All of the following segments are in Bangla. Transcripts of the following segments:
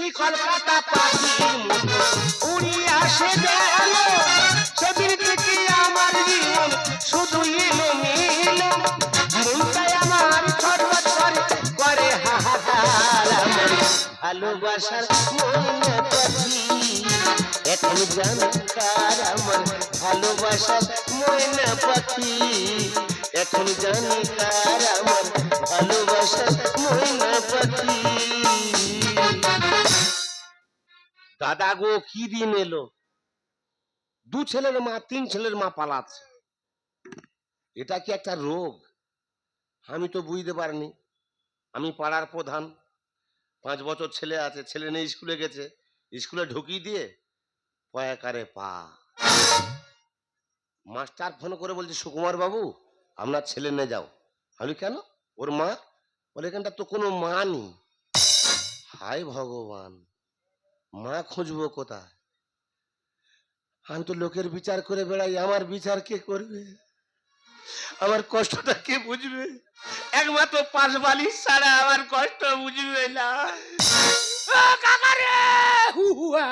সেই কলকাতা পাখির মতো উড়িয়ে আসে গেল, সেদিন থেকে আমার জীবন শুধু এলো মেলো, মনটাই আমার ছটফট করে করে হাহাকার। আমার ভালোবাসার ময়না পাখি এখন জানি কার, আমার ভালোবাসার ময়না পাখি এখন জানি কার, আমার ভালোবাসার ময়না পাখি। দাদা গো কি দিন এলো, 2 ছেলের মা 3 ছেলের মা পালাচ্ছে, এটা কি একটা রোগ? আমি তো বুঝতে পারিনি। আমি পাড়ার প্রধান, 5 বছর ছেলে আছে, ছেলে নেই, স্কুলে গেছে, স্কুলে ঢুকিয়ে দিয়ে পয়াকারে পা। মাস্টার ফোন করে বলছে সুকুমার বাবু আপনার ছেলে নিয়ে যাও। আমি কেন? ওর মা বলে এখানটা তো কোনো মা নেই। হায় ভগবান, মা খুঁজবো কোথায়? আমি তো লোকের বিচার করে বেড়াই, আমার বিচার কে করবে? আমার কষ্টটা কে বুঝবে? একমাত্র পাশ বালিশ ছাড়া আমার কষ্ট বুঝবে না। কাকা রে হুহুয়া,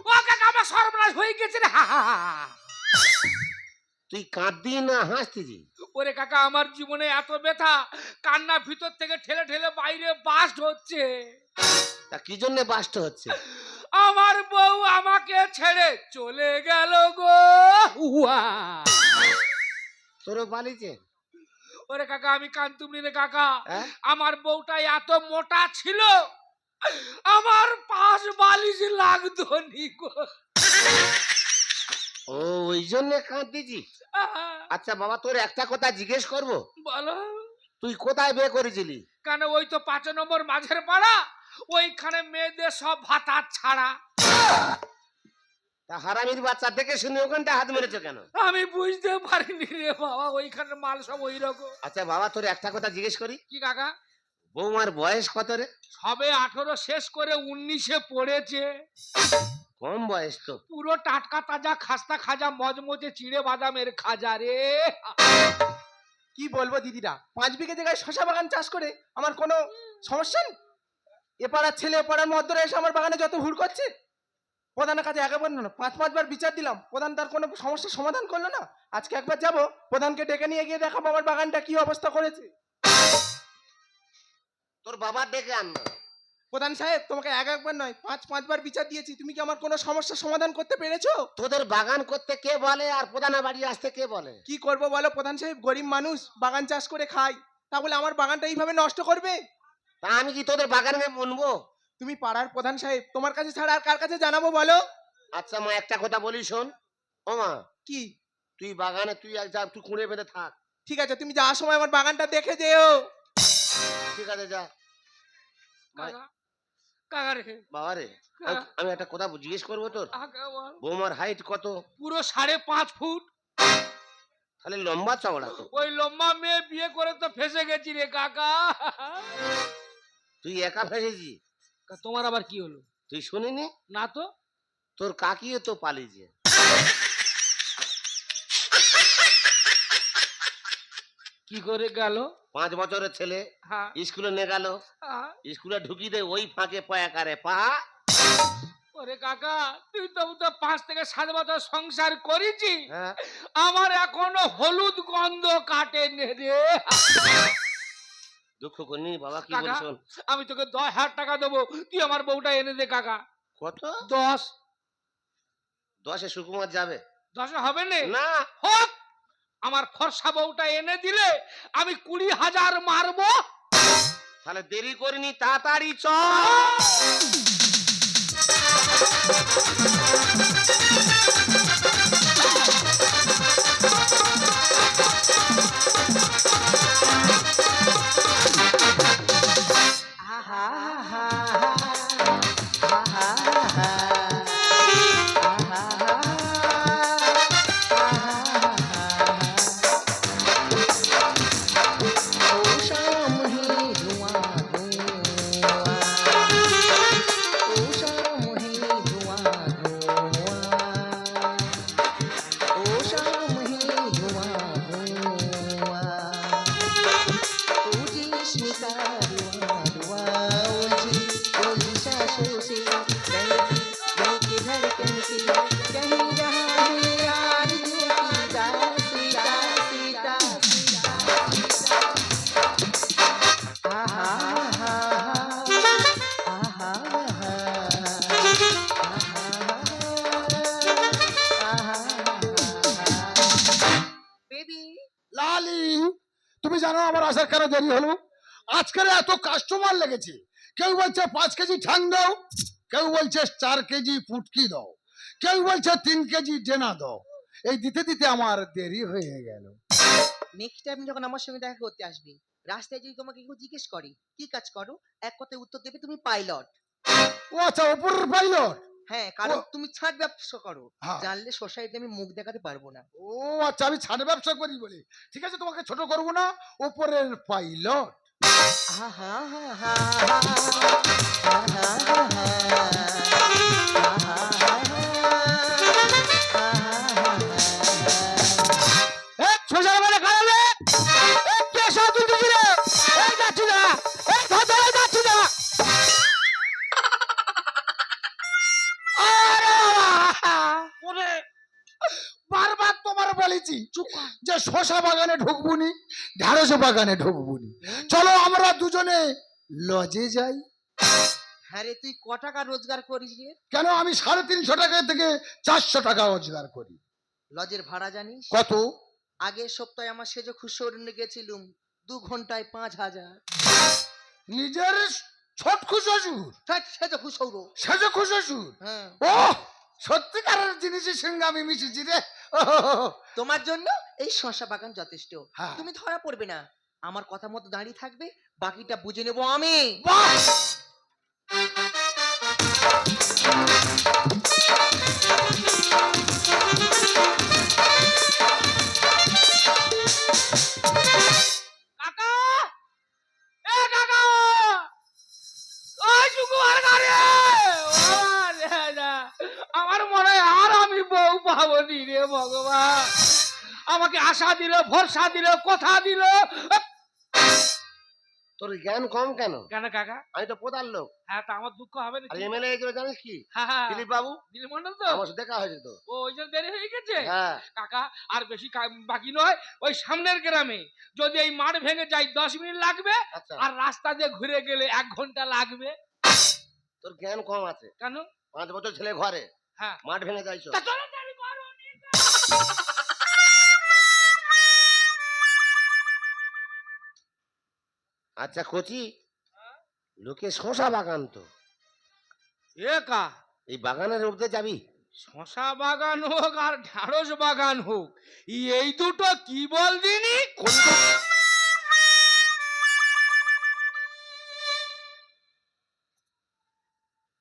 ও কাকা আমার সর্বনাশ হয়ে গেছে রে। তুই কাঁদতি না হাসতিছি? ওরে কাকা আমার জীবনে এত ব্যথা, কান্না ভিতর থেকে ঠেলে ঠেলে বাইরে বাস্ট হচ্ছে। তা কি জন্য বাস্ট হচ্ছে? আমার বউ আমাকে ছেড়ে চলে গেল গো। হুয়া, তোর বালিছে? ওরে কাকা আমি কান্তুমনি রে কাকা, হ্যাঁ? আমার বউটা এত মোটা ছিল আমার 5 বালিশ লাগতো নি গো। ও ওই জন্য কাঁদতিছি। আচ্ছা বাবা তোর একটা কথা জিজ্ঞেস করবো, বলো। তুই কোথায় বিয়ে করেছিলি? কেন ওই তো 5 নম্বর মাঝের পাড়া, ওইখানে মেয়েদের সব ভাতা ছাড়া। তা হারামির বাচ্চা দেখে শুনে ওখানটা হাত মেরেছো কেন? আমি বুঝতে পারিনি রে বাবা, ওইখানে মাল সব ওই রকম। আচ্ছা বাবা তোর একটা কথা জিজ্ঞেস করি, কি কাকা? বৌমার বয়স কত রে? সবে 18 শেষ করে 19-এ পড়েছে। কম বয়স তো। পুরো টাটকা তাজা খাস্তা খাজা মজমজে চিড়ে বাদামের খাজা রে। কি বলবো দিদিরা, 5 বিঘে জায়গায় শশা বাগান চাষ করে আমার কোনো সমস্যা নেই। এ পাড়ার ছেলে পাড়ার মধ্যে এসে আমার বাগানে যত হুড় করছে, প্রধানের কাছে একবার না 5 বার বিচার দিলাম, প্রধান তার কোনো সমস্যার সমাধান করলো না। আজকে একবার যাব, প্রধানকে ডেকে নিয়ে গিয়ে দেখাবো আমার বাগানটা কি অবস্থা করেছে। তোর বাবা ডেকে আন না। প্রধান সাহেব তোমাকে একবার নয় 5 বার বিচার দিয়েছি, তুমি কি আমার কোনো সমস্যার সমাধান করতে পেরেছো? তোদের বাগান করতে কে বলে আর প্রধানের বাড়ি আসতে কে বলে? কি করবো বলো প্রধান সাহেব, গরিব মানুষ বাগান চাষ করে খাই, তাহলে আমার বাগানটা এইভাবে নষ্ট করবে? তা আমি কি তোদের বাগানে বুনবো? তুমি পাড়ার প্রধান সাহেব, তোমার কাছে ছাড়া আর কার কাছে জানাবো বলো? আচ্ছা মা একটা কথা বলি শোন। ও মা, কি? তুই বাগানে তুই তুই কুঁড়ে বেঁধে থাক। ঠিক আছে, তুমি যাওয়ার সময় আমার বাগানটা দেখে যেও। ঠিক আছে যা। কাকা, কাকা রে বাবা রে, আমি একটা কথা জিজ্ঞেস করবো তোর, কাকা বল। বৌমার হাইট কত? পুরো 5.5 ফুট। তাহলে লম্বা চওড়া তো। ওই লম্বা মেয়ে বিয়ে করে তো ফেসে গেছি রে কাকা। তুই একা ফেসেছি? তোমার আবার কি হলো? তুই শুনিনি? না তো। তোর কাকিও তো পালিয়েছে। কি করে গেল? 5 বছরের ছেলে হ্যাঁ স্কুলে নিয়ে গেল, হ্যাঁ। স্কুলে ঢুকি দে ওই ফাঁকে পয়াকারে পা। ওরে কাকা তুই তো 5 থেকে 7 বছর সংসার করেছি, হ্যাঁ আমার এখনো হলুদ গন্ধ কাটে নে রে। দুঃখ করিনি বাবা, কি কাকা বলছ? আমি তোকে 10,000 টাকা দেবো, তুই আমার বউটা এনে দে কাকা। কত? 10। 10-এ সুকুমার যাবে? 10 হবে না। হোক, আমার ফর্সা বউটা এনে দিলে আমি 20,000 মারবো। তাহলে দেরি করিনি, তাড়াতাড়ি চল। আমার আসার কেন দেরি হলো? আজকের এত কাস্টমার লেগেছে, কেউ বলছে 5 কেজি ঠ্যাং দাও, কেউ বলছে 4 কেজি পুটকি দাও, কেউ বলছে 3 কেজি ডেনা দাও। এই দিতে দিতে আমার দেরি হয়ে গেল। নেক্সট টাইম যখন আমার সঙ্গে দেখা করতে আসবে, রাস্তায় যদি তোমাকে কেউ জিজ্ঞেস করে কি কাজ করো, এক কথায় উত্তর দেবে তুমি পাইলট। ও আচ্ছা, ওপরের পাইলট। হ্যাঁ, কারণ ও- তুমি ছাদ ব্যবসা করো। হ্যাঁ। জানলে সোসাইটি আমি মুখ দেখাতে পারবো না। ও আচ্ছা, আমি ছাড় ব্যবসা করি বলে। ঠিক আছে, তোমাকে ছোট করবো না, ওপরের পাইলট। আহা হা হা হা হা হা সোশ্যাল মিডিয়া খারালে কে সাথে দিছিল এই যাচ্ছি না এই ধরে যাচ্ছি না আরে বাবা! ওরে, বারবার তোমার বলেছি যে শশা বাগানে ঢুকবুনি, ঢেঁড়স বাগানে ঢুকবুনি। চলো আমরা দুজনে লজে যাই। হ্যাঁ রে, তুই ক টাকা রোজগার করিস রে? কেন, আমি 350 টাকা থেকে 400 টাকা রোজগার করি। লজের ভাড়া জানিস? কত? আগের সপ্তাহে আমার সেজে খুশোরনে গেছিলুম, 2 ঘন্টায় 5000। নিজের ছোট শ্বশুর, সেজে খুশোর। সেজ শ্বশুর। হ্যাঁ, ও সত্যিকারের জিনিসের সঙ্গে আমি মিশেছি রে। তোমার জন্য এই শশা বাগান যথেষ্ট। হ্যাঁ। তুমি ধরা পড়বে না, আমার কথা মতো দাঁড়িয়ে থাকবে, বাকিটা বুঝে নেবো আমি। বাহ! কাকা এ কাকা ওই সুকুমার গাড়ি আমার মনে হয় আর আমি বউ পাবো নি রে ভগবান। আমাকে আশা দিল, ভরসা দিল, কথা দিল। তোর জ্ঞান কম কেন? কেন কাকা? আমি তো প্রধান লোক। হ্যাঁ, তা আমার দুঃখ হবে না? আর এমএলএ হয়েছিল জানিস কি? হ্যাঁ হ্যাঁ, দিলীপ বাবু, দিলীপ মন্ডল তো? আমার সাথে দেখা হয়েছে তো। ও ওই জন্য দেরি হয়ে গেছে। হ্যাঁ, কাকা আর বেশি বাকি নয়, ওই সামনের গ্রামে যদি এই মাঠ ভেঙে যাই 10 মিনিট লাগবে, আচ্ছা। আর রাস্তা দিয়ে ঘুরে গেলে 1 ঘন্টা লাগবে। তোর জ্ঞান কম আছে। কেন? 5 বছর ছেলে ঘরে, হ্যাঁ, মাঠ ভেঙে যাইছো। তা চলো দেরি করো নি। আচ্ছা কচি, লোকে শশা বাগান তো, এ কা এই বাগানের উপরে যাবি? শশা বাগান হোক আর ঢেঁড়স বাগান হোক, এই দুটো কি বল দিনি? কোন তো-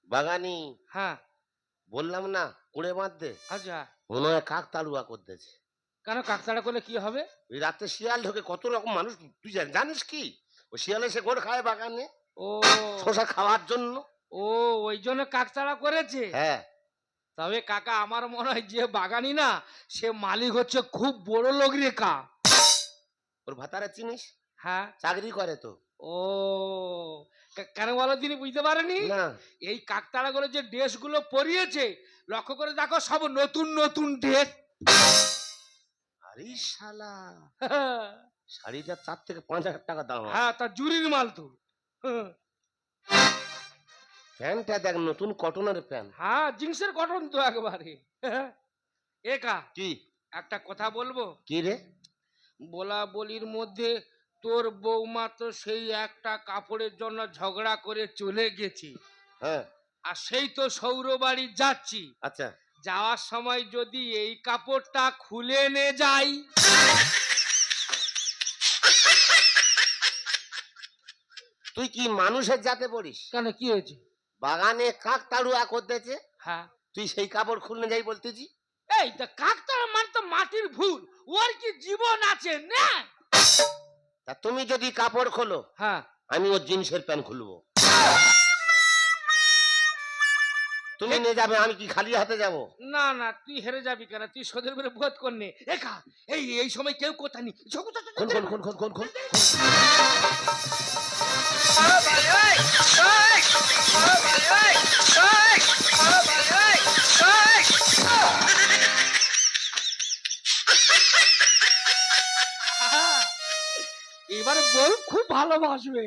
বাগানি হ্যাঁ, বললাম না, কুড়ে বাঁধতে। আচ্ছা। মনে হয় কাক তাড়ুয়া করতেছে। কেন কাকতাড়া করলে কি হবে? ওই রাতে শিয়াল ঢোকে, কত রকম মানুষ, তুই জানিস কি? ও শিয়াল এসে গোড় খায় বাগানে ও শশা খাওয়ার জন্য। ও ওই জন্য কাকতাড়া করেছে। হ্যাঁ, তবে কাকা আমার মনে হয় যে বাগানি না, সে মালিক হচ্ছে খুব বড় লোক রে কা। ওর ভাতারে চিনিস? হ্যাঁ। চাকরি করে তো। ও কেন বলো তিনি বুঝতে পারেনি? না, এই কাকতাড়া করে যে ড্রেস গুলো পরিয়েছে, লক্ষ্য করে দেখো, সব নতুন নতুন ড্রেস। আরে শালা, শাড়িটা 4 থেকে 5 হাজার টাকা দাম আছে। হ্যাঁ, তা জুরির মাল তো। প্যান্টটা দেখ, নতুন কটনের প্যান্ট। হ্যাঁ, জিন্সের কটন তো একবারে। একা কি? একটা কথা বলবো? কি রে? বলা বলির মধ্যে তোর বৌমা তো সেই একটা কাপড়ের জন্য ঝগড়া করে চলে গেছি, হ্যাঁ, আর সেই তো সৌরবাড়ি যাচ্ছি। আচ্ছা। যাওয়ার সময় যদি এই কাপড়টা খুলে নে যাই, তুই কি মানুষের জাতে পড়িস? কেন কি হয়েছে? বাগানে কাক তাড়ুয়া করতেছে, হ্যাঁ, তুই সেই কাপড় খুলনে যাই বলতেছি? এই তো কাকতার মানে তো মাটির ভুল, ওর কি জীবন আছে না? তা তুমি যদি কাপড় খোলো, হ্যাঁ, আমি ওর জিন্সের প্যান্ট খুলবো। তুমি নিয়ে যাবে, আমি কি খালি হাতে যাব? না না, তুই হেরে যাবি কেন? তুই সোদের করে বোধ করনে। একা এই এই সময় কেউ কোথা নি। কোন কোন কোন কোন কোন কোন এবারে বউ খুব ভালোবাসবে।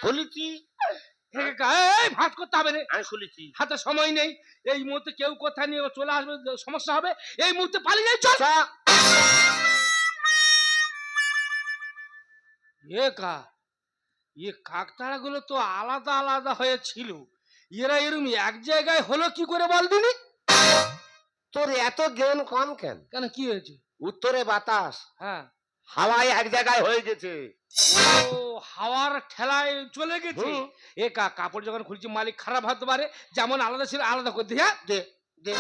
খুলেছি, এই ভাত করতে হবে রে, আমি খুলেছি। হাতে সময় নেই। এই মুহূর্তে কেউ কোথা নিয়ে চলে আসবে, সমস্যা হবে। এই মুহূর্তে পালিয়ে যাই, চল। কাকতাড়া গুলো তো আলাদা আলাদা হয়েছিল, এরা এরম এক জায়গায় হলো কি করে বল দিনি? তোর এত জ্ঞান কম কেন? কেন, কি হয়েছে? উত্তরে বাতাস, হ্যাঁ। হাওয়ায় এক জায়গায় হয়ে গেছে। ও, হাওয়ার ঠেলায় চলে গেছে। হুম। কাপড় যখন খুলছি মালিক খারাপ হতে পারে, যেমন আলাদা ছিল আলাদা করতে। হ্যাঁ, দে দে।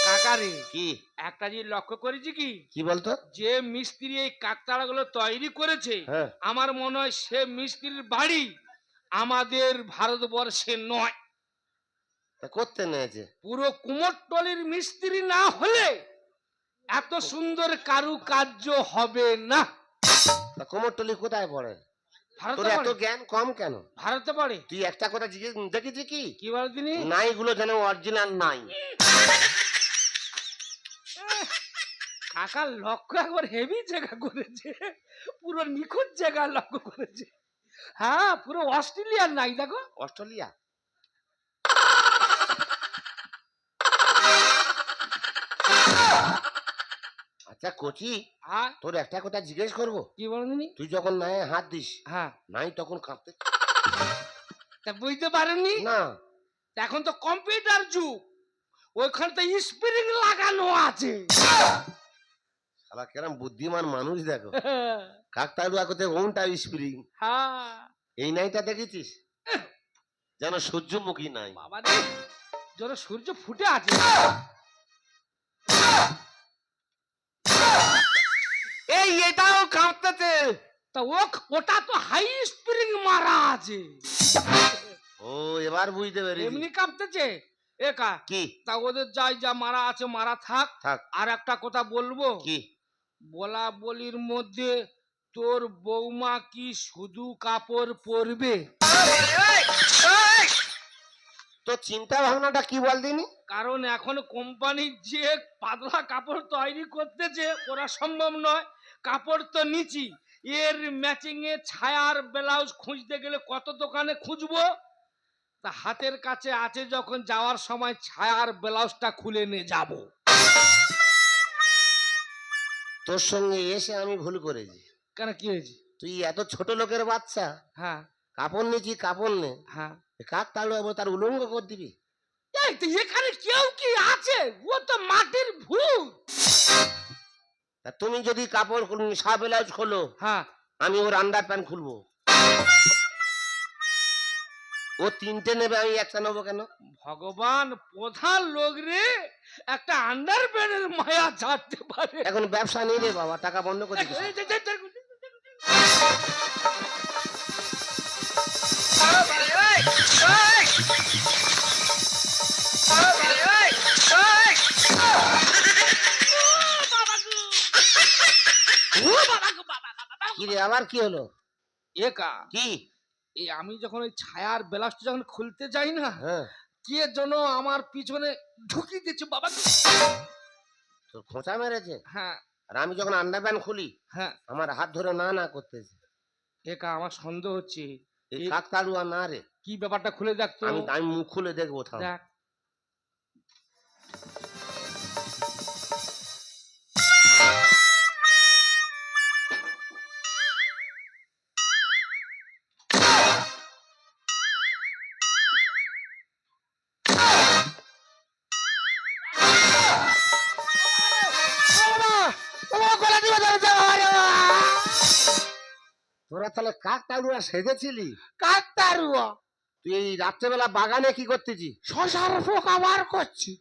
কাকারে কি একটা জিনিস লক্ষ্য করেছি কি, কি বলতো? যে মিস্ত্রি এই কাকতাড়া গুলো তৈরি করেছে, হ্যাঁ। আমার মনে হয় সে মিস্ত্রির বাড়ি আমাদের ভারতবর্ষে নয়। তা করতে নিয়েছে। পুরো কুমোরটলির মিস্ত্রি না হলে এত সুন্দর কারুকার্য হবে না। তা কোমরটলি কোথায় পড়ে? ভারতে তোর এত পড়ে? জ্ঞান কম কেন? ভারতে পড়ে। তুই একটা কথা জিজ্ঞেস দেখেছি কি? কি বল তিনি? নাইগুলো যেন অরিজিনাল নাই। কাকা লক্ষ্য একবার হেভি জায়গা করেছে, পুরো নিখুঁত জায়গা লক্ষ্য করেছে। হ্যাঁ, পুরো অস্ট্রেলিয়ার নাই, দেখো। অস্ট্রেলিয়া? আচ্ছা কচি, হ্যাঁ, তোর একটা কথা জিজ্ঞেস করবো? কি বল তিনি? তুই যখন নাই হাত দিস, হ্যাঁ, নাই তখন কাঁপতে তা বুঝতে পারেননি? না? তা এখন তো কম্পিউটার যুগ, ওইখানে তো স্প্রিং লাগানো আছে। শালা কেরম বুদ্ধিমান মানুষ দেখো। কাকতাড়ুয়া করতে ওনটা স্প্রিং। হ্যাঁ এই নাইটা দেখেছিস? যেন সূর্যমুখী নাই। বাবা রে, যেন সূর্য ফুটে আছে। এই এটাও কাঁপতেছে। তা ওটা তো হাই স্প্রিং মারা আছে। ও, এবার বুঝতে পেরেছি। এমনি কাঁপতেছে। একা কি? তা ওদের যাই যা মারা আছে মারা থাক। থাক। আর একটা কথা বলবো, কি? বলা বলির মধ্যে তোর বৌমা কি শুধু কাপড় পরবে? তোর চিন্তা ভাবনাটা কি বল দিনি? কারণ এখন কোম্পানির যে পাতলা কাপড় তৈরি করতেছে ওরা সম্ভব নয়, কাপড় তো নিচি, এর ম্যাচিং এ ছায়ার ব্লাউজ খুঁজতে গেলে কত দোকানে খুঁজবো। তা হাতের কাছে আছে যখন, যাওয়ার সময় ছায়ার ব্লাউজটা খুলে নিয়ে যাব। তোর সঙ্গে এসে আমি ভুল করেছি। কেন, কি হয়েছে? তুই এত ছোট লোকের বাচ্চা, হ্যাঁ কাপড় নিচ্ছি, কাপড় নে। হ্যাঁ। কাক তাড়ু তার উলঙ্গ করে দিবি? এই তো এখানে কেউ কি আছে? ও তো মাটির ভূত। তা তুমি যদি কাপড় সাব ব্লাউজ খোলো, হ্যাঁ, আমি ওর আন্ডার প্যান্ট খুলবো। ও তিনটে নেবে, আমি একটা নেবো কেন? ভগবান, প্রধান লোক রে, একটা আন্ডার প্যান্টের মায়া ছাড়তে পারে? এখন ব্যবসা নেই রে বাবা, টাকা বন্ধ করে দিস। কি রে, আবার কি হলো? একা কি? এই আমি যখন ওই ছায়ার ব্লাউজটা যখন খুলতে যাই না, হ্যাঁ, কে যেন আমার পিছনে ঢুকিয়ে দিচ্ছে বাবা। তোর খোঁচা মেরেছে? হ্যাঁ আর আমি যখন আন্ডার প্যান্ট খুলি, হ্যাঁ। আমার হাত ধরে না না করতেছে। একা আমার সন্দেহ হচ্ছে। এই কাক তাড়ুয়া না রে। কি ব্যাপারটা খুলে দেখতো। আমি আমি মুখ খুলে দেখবো, থাম। দেখ। তোরা তাহলে কাক তাড়ুয়া সেজেছিলি? কাক তাড়ুয়া? তুই এই রাত্রেবেলা বাগানে কি করতেছি? শশার পোকা বার করছি।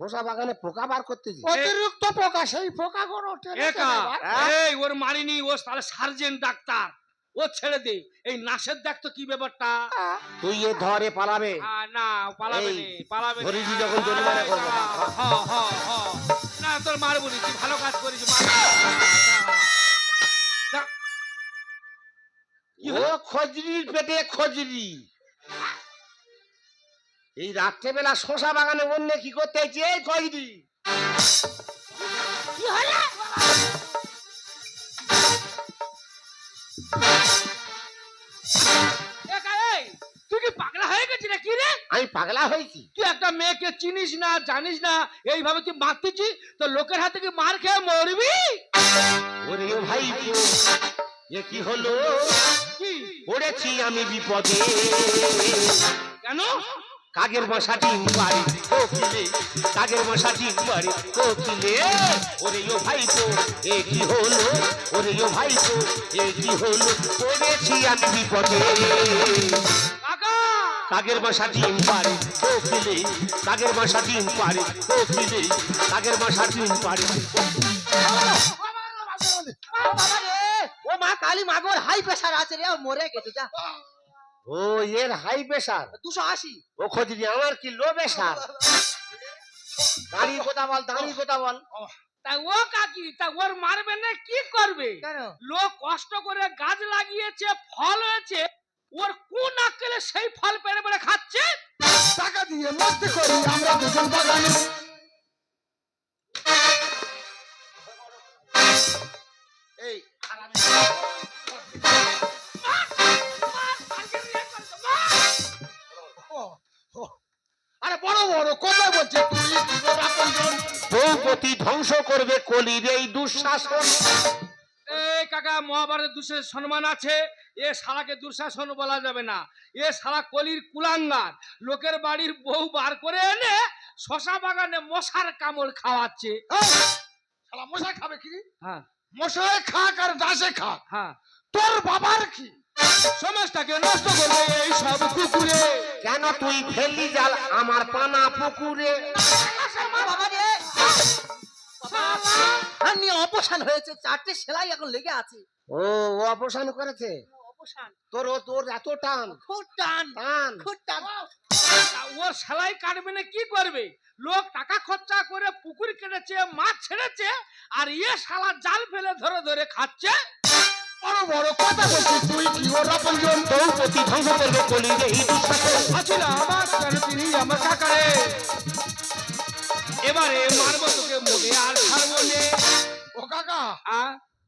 শশা বাগানে পোকা বার করতেছি? অতিরিক্ত পোকা, সেই পোকা গুলো একা এই ওর মারিনি, ও তাহলে সার্জেন্ট ডাক্তার, ও ছেড়ে দে। এই নাসের দেখ তো কি ব্যাপারটা। তুই এ ধরে পালাবে। না, পালাবে এই, নে, পালাবে নে। ধরেছি যখন জরিমানা করবো। না, তোর মারবো নি, তুই ভালো কাজ করিস। ও খজরির পেটে খজরি। এই রাত্রেবেলা শশা বাগানে অন্য কি করতে চাইছি? এই খজরি, কি হলো? একা এই, তুই কি পাগলা হয়ে গেছিস নাকি রে? আমি পাগলা হয়েছি? তুই একটা মেয়েকে চিনিস না জানিস না, এইভাবে তুই মারতেছি, তো লোকের হাতে কি মার খেয়ে মরবি? ওরে ভাই এ কি হলো, কি? পড়েছি আমি বিপদে। কেন? কাগের মশা ডিম পারে কোকিলে, কাগের মশা ডিম পারে কোকিলে। ওরে ও ভাইপো এ কি হলো, ওরে ও ভাইপো এ কি হলো, পড়েছি আমি বিপদে। কাকা! কাগের মশা ডিম পারে কোকিলে, কাগের মশা ডিম পারে কোকিলে, কাগের মশা ডিম পারে। বাবা রে, ও মা কালী মাগোর হাই প্রেসার আছে রে, ও মরে গেছে যা। ও এর হাই প্রেসার? 280। ও খোঁজরি আমার কি লো প্রেসার? দাঁড়িয়ে কথা বল, দাঁড়িয়ে কথা বল। তা ও কাকি, তা ওর মারবে না কি করবে? কেন? লোক কষ্ট করে গাছ লাগিয়েছে, ফল হয়েছে, ওর কোন আক্কেলে সেই ফল পেরে পেরে খাচ্ছে? টাকা দিয়ে মস্তি করি আমরা দুজন বাগানে। এই আরে বড় বড় কথা বলছে তুই কি বড় আপনজন? দ্রৌপদী ধ্বংস করবে কলির এই দুঃশাসন। এই কাকা, মহাভারতের দুঃশাসন সম্মান আছে, এ শালাকে দুঃশাসন বলা যাবে না। এ শালা কলির কুলাঙ্গার, লোকের বাড়ির বউ বার করে এনে শশা বাগানে মশার কামড় খাওয়াচ্ছে। এই, শালা মশাই খাবে কি? হ্যাঁ মশাই খাক আর দাসে খাক, হ্যাঁ, তোর বাবার কি? সমাজটাকে নষ্ট করবে এই সব কুকুরে। কেন তুই ফেললি জাল আমার পানা পুকুরে? বাবা রে, আমি অপসান হয়েছে, 4টে সেলাই এখন লেগে আছে। ও ও অপসারণ করেছে? অপসান তোর এত টান খুব টান, টান। খুব টান। ও সেলাই কাটবে না কি করবে? লোক টাকা খরচা করে পুকুর কেটেছে, মাছ ছেড়েছে, আর ইয়ে শালা জাল ফেলে ধরে ধরে খাচ্ছে। বড় বড় কথা বলছিস তুই কি ওর আপনজন? দ্রৌপদী ধ্বংস করবে কলির এই দুঃশাসন। আছিল আমার কেন তিনি আমার কাকারে, এবারে মারবো তোকে মোটে আর ছাড়বো নে। ও কাকা, আ?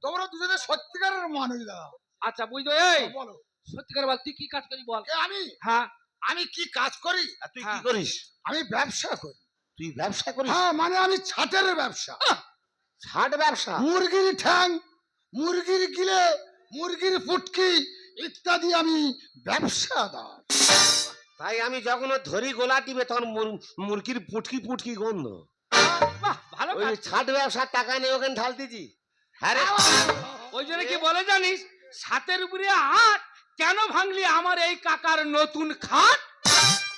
তোমরা দুজনে সত্যিকারের মানুষ দাদা। আচ্ছা বুঝলো, এই বলো। সত্যিকার বল, তুই কি কাজ করি বল। এ আমি হ্যাঁ আমি কি কাজ করি? আর তুই কি হ্যাঁ। করিস? আমি ব্যবসা করি। তুই ব্যবসা করিস? হ্যাঁ, মানে আমি ছাটের ব্যবসা। ছাট ব্যবসা? মুরগির ঠ্যাং, মুরগির গিলে, মুরগির ফুটকি ইত্যাদি আমি ব্যবসাদার। তাই আমি যখন ও ধরি গোলা টিপে তখন মুরগির পুটকি পুটকি গন্ধ। বাহ, ভালো ওই কাজ। ছাট ব্যবসার টাকা নিয়ে ওখানে ঢাল দিছি। হ্যাঁ রে, ওই জন্য কি বলে জানিস, ছাতের উপরে হাত কেন ভাঙলি আমার এই কাকার নতুন খাট?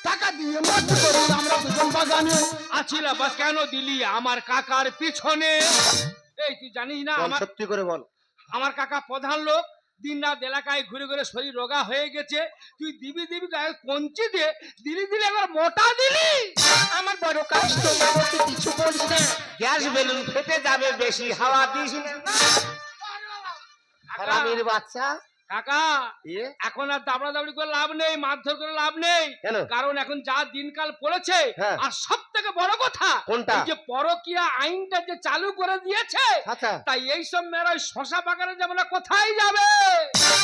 টাকা দিয়ে মস্ত করি আমরা দুজন বাগানে। আছিলা বাস কেন দিলি আমার কাকার পিছনে? এই তুই জানিস না বল, আমার সত্যি করে বল। আমার কাকা প্রধান লোক, দিন রাত এলাকায় ঘুরে ঘুরে শরীর রোগা হয়ে গেছে। তুই দিবি দিবি গায়ে কঞ্চি দিয়ে দিলি দিলি এবার মোটা দিলি। আমার বড় কাজ, তোমার তুই কিছু বলিস না। গ্যাস বেলুন ফেটে যাবে, বেশি হাওয়া দিস না। হারামির বাচ্চা। কাকা ইয়ে এখন আর দাবড়া দাবড়ি করে লাভ নেই, মারধর করে লাভ নেই। কেন? কারণ এখন যা দিনকাল পড়েছে, হ্যাঁ। আর সব থেকে বড় কথা কোনটা? এই যে পরকীয়া আইনটা যে চালু করে দিয়েছে, আচ্ছা, তাই এইসব মেয়েরা ওই শশা বাগানে যাবে না, কোথায় যাবে?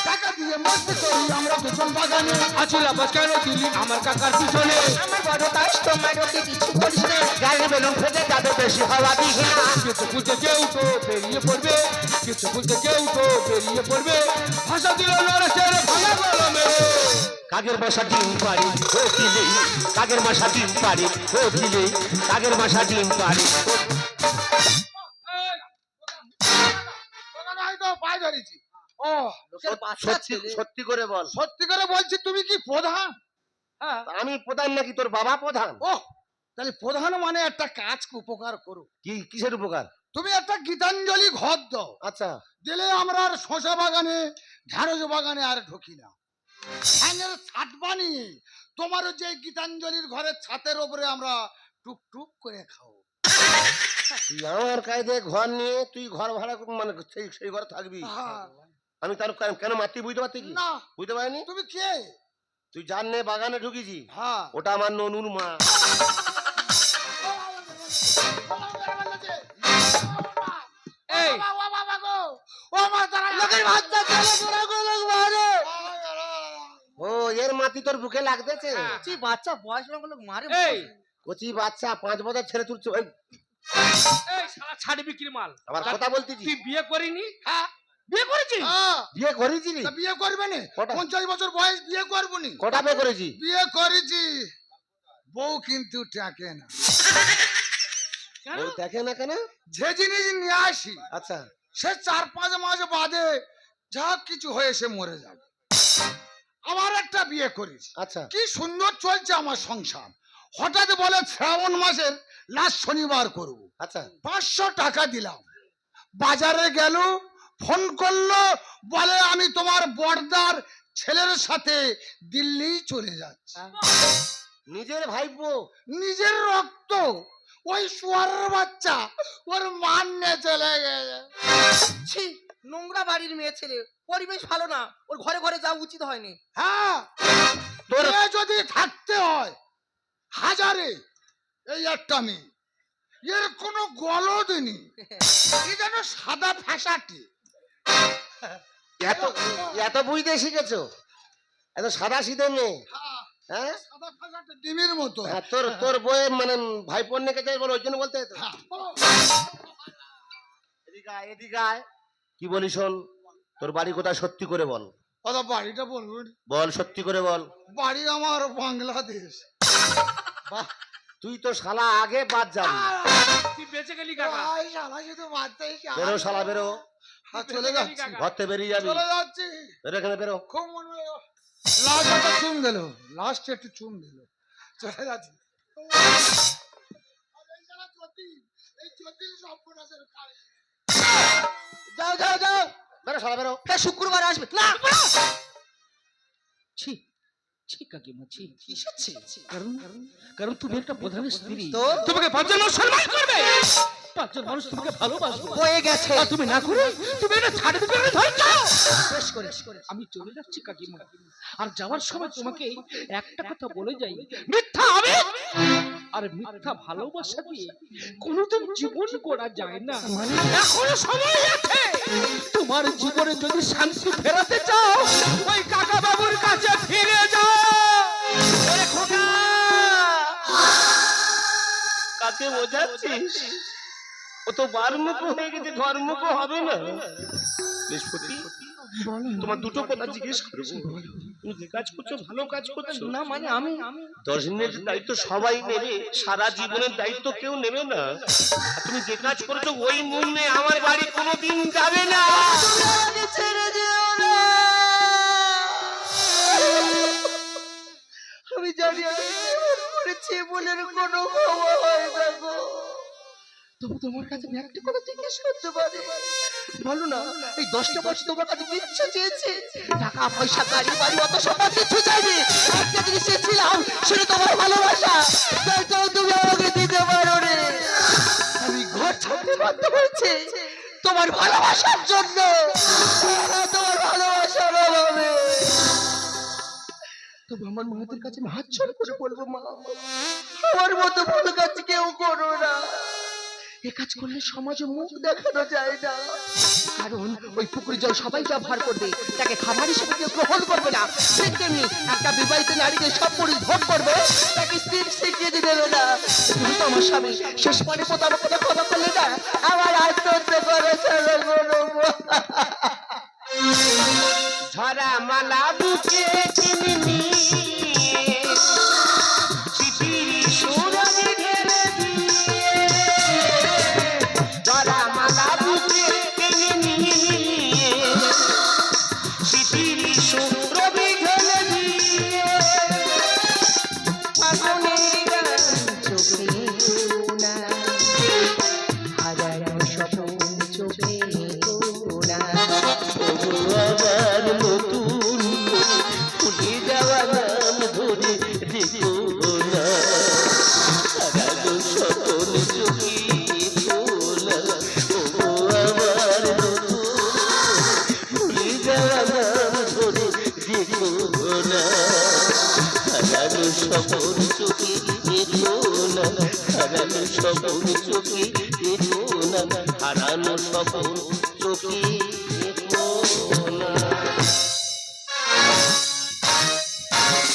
টাকা দিয়ে মস্ত করি আমরা দুজন বাগানে। আছিলা বাস কেন দিলি আমার কাকার পিছনে? আমার বড় কাজ, তোমার তুই কিছু বলিস না। গ্যাস বেলুন ফেটে যাবে, বেশি হাওয়া দিস না। কিছু বলতে কেউ তো বেরিয়ে পড়বে, কিছু বলতে কেউ তো বেরিয়ে পড়বে। ভাষা দিল নরেশের ভাঙা গলমে। কাগের মশা ডিম পারে কোকিলে, কাগের মশা ডিম পারে কোকিলে, কাগের মশা ডিম পারে। তোকে আমি তো পায়ে ধরেছি। ও, লোকের বাচ্চা সত্যি ছেলে। সত্যি করে বল। সত্যি করে বলছি, তুমি কি প্রধান? হ্যাঁ, আমি প্রধান নাকি তোর বাবা প্রধান? ও, তাহলে প্রধান মানে একটা কাজ উপকার করো। কি কিসের উপকার? তুমি একটা গীতাঞ্জলি ঘর দাও, আচ্ছা, দিলে আমরা আর শশা বাগানে, ঢেঁড়স বাগানে আর ঢুকি না। হ্যাঙ্গের ছাদ বানিয়ে তোমার যে গীতাঞ্জলির ঘরের ছাতের উপরে আমরা টুক করে খাও। তুই আমার কায়দে ঘর নিয়ে তুই ঘর ভাড়া মানে সেই ঘরে থাকবি? হ্যাঁ। আমি তার কেন মারতি বুঝতে পারতি কি? না, বুঝতে পারিনি? তুমি কে? তুই জাননে বাগানে ঢুকেছি, হ্যাঁ। ওটা আমার ননুর মা। এই ও মা, দাঁড়া। লোকের বাচ্চা ছেলে, তোরা কোনো লোক মারে। ও এর মাটি তোর বুকে লাগতেছে? হ্যাঁ। তুই বাচ্চা বয়স গুলো মারে এই কচি বাচ্চা 5 বছর ছেলে তুলছে। ওই, এই শালা ছাড়ি বিক্রি মাল। আবার কথা বলতেছি। তুই বিয়ে করিনি? হ্যাঁ বিয়ে করেছিস? হ্যাঁ, বিয়ে করেছিলি? তা বিয়ে করবে না? কটা? 50 বছর বয়স, বিয়ে করবো নি? কটা বিয়ে করেছি? বিয়ে করেছি, বউ কিন্তু টাকে না। কেন? বউ দেখে না কেন? যে জিনিস নিয়ে আসি আচ্ছা, সে 4-5 মাস বাদে যা কিছু হয়ে সে মরে যাবে। আবার একটা বিয়ে করেছি, আচ্ছা। কি সুন্দর চলছে আমার সংসার। হঠাৎ বলে শ্রাবণ মাসের লাস্ট শনিবার করব। আচ্ছা, 500 টাকা দিলাম। বাজারে গেল, ফোন করলো, বলে আমি তোমার বড়দার ছেলের সাথে দিল্লি চলে যাচ্ছি। নিজের ভাইপো? নিজের রক্ত, ওই শুয়ারের বাচ্চা ওর মান নিয়ে চলে গেছে। ছি, নোংরা বাড়ির মেয়ে ছেলে, পরিবেশ ভালো না, ওর ঘরে ঘরে যাওয়া উচিত হয়নি। হ্যাঁ, তোর এ যদি থাকতে হয় হাজারে, এই একটা মেয়ে, এর কোনো গলদ নেই, কি যেন সাদা ফ্যাসাটি। এত এত বুঝতে শিখেছো? এত সাদা সিধে মেয়ে? হ্যাঁ, সাদা ফ্যাসাটি ডিমের মতো। হ্যাঁ, তোর তোর বইয়ে মানে ভাইপোর নেকে যাই বলো, ওই জন্য বলতে হতো। হ্যাঁ, এদিকে আয়, এদিকে আয়। কি বলি শোন, তোর বাড়ি কোথায় সত্যি করে বল। দাদা বাড়িটা বলুন। বল, সত্যি করে বল। বাড়ি আমার বাংলাদেশ। বাহ, তুই তো শালা আগে বাদ যাবি। তুই বেঁচে গেলি কাকা। আই শালা শুধু বাচ্চাই শালা। বেরো শালা, বেরো। হ্যাঁ, চলে যাচ্ছি, ঘর থেকে বেরিয়ে যাবি। চলে যাচ্ছি। বেরো, এখানে বেরো। খুব মনে লাস্ট একটা চুম দিল, লাস্ট একটু চুম দিল, চলে যাচ্ছি। এই জ্যোতিষ সর্বনাশের কাজ। যাও যাও যাও, বেরো শালা, বেরো। হ্যাঁ শুক্রবার আসবে না। ছি ছি কাকিমা, ছি। কিসের ছি? কারণ তুমি একটা প্রধানের স্ত্রী, তো? তোমাকে 5 জন মানুষ সম্মান করবে, 5 জন মানুষ তোমাকে ভালোবাসবে। হয়ে গেছে। আর তুমি না করে তুমি এটা ছাড়ে দিতে ধরছো। বেশ করে আমি চলে যাচ্ছি কাকিমা, আর যাওয়ার সময় তোমাকে একটা কথা বলে যাই, মিথ্যা হবে আর মিথ্যা ভালোবাসা দিয়ে কোনোদিন জীবন করা যায় না। এখনো সময় আছে, তোমার জীবনে যদি শান্তি ফেরাতে চাও ওই কাকা বাবুর কাছে ফিরে যাও। ওরে খোকা, কাকে বোঝাচ্ছিস? ও তো বারমুখ হয়ে গেছে, ঘরমুখ হবে না। বৃহস্পতি, তোমার দুটো কথা জিজ্ঞেস করবো। তুমি যে কাজ করছো ভালো কাজ করছো না, মানে আমি 10 দিনের দায়িত্ব সবাই নেবে, সারা জীবনের দায়িত্ব কেউ নেবে না। আর তুমি যে কাজ করছো ওই মুন্নে আমার বাড়ি কোনোদিন যাবে না। আমাকে ছেড়ে দিও না। আমি জানি আমি জীবন করেছি, মনের কোনো ক্ষমা হয় না গো। তবু তোমার কাছে আমি একটা কথা জিজ্ঞেস করতে পারি? বলো না, এই 10টা বছর তোমার কাছে কিচ্ছু চেয়েছি? টাকা পয়সা গাড়ি বাড়ি অত সম্পদ কিচ্ছু চাইনি। একটা জিনিস চেয়েছিলাম, সেটা তোমার ভালোবাসা। তাইটাও তুমি আমাকে দিতে পারো রে। আমি ঘর ছাড়তে বাধ্য হয়েছি তোমার ভালোবাসার জন্য, তোমার ভালোবাসার অভাবে। তবে আমার মায়ের কাছে আমি হাত জোড় করে বলবো, মা আমার মতো ভালো কাজ কেউ করো না। এ কাজ করলে সমাজে মুখ দেখানো যায় না, কারণ ওই পুকুরের জল সবাই ব্যবহার করবে, তাকে খাবার হিসেবে কেউ গ্রহণ করবে না। ঠিক তেমনি একটা বিবাহিত নারীকে সব পুরুষ ভোগ করবে, তাকে স্ত্রী শিখিয়ে দেবে না। তুমি তো আমার স্বামী, শেষ পরে কোথাও কোথাও ক্ষমা করলে না, আমার আত্মহত্যা করে ছেড়ে করবো। ঝরা মালা বুকে চিনি চিঠির সুরজ ঘেরে দিয়ে, ঝরা মালা বুকে চিনি চিঠির সুরজ ঘেরে দিয়ে, ফাগুনের গান চোখে না, হাজার স্বপ্ন চোখে না। আবার নতুন ফুলে যাওয়া নাম ধরে দেখো না, হারানো সকল চোখে না। ও আবার নতুন ফুলে যাওয়া নাম ধরে দেখো না, হারানো সকল চোখে দেখো না, হারানো সকল চোখে দেখো না, হারানো সকল চোখে দেখো।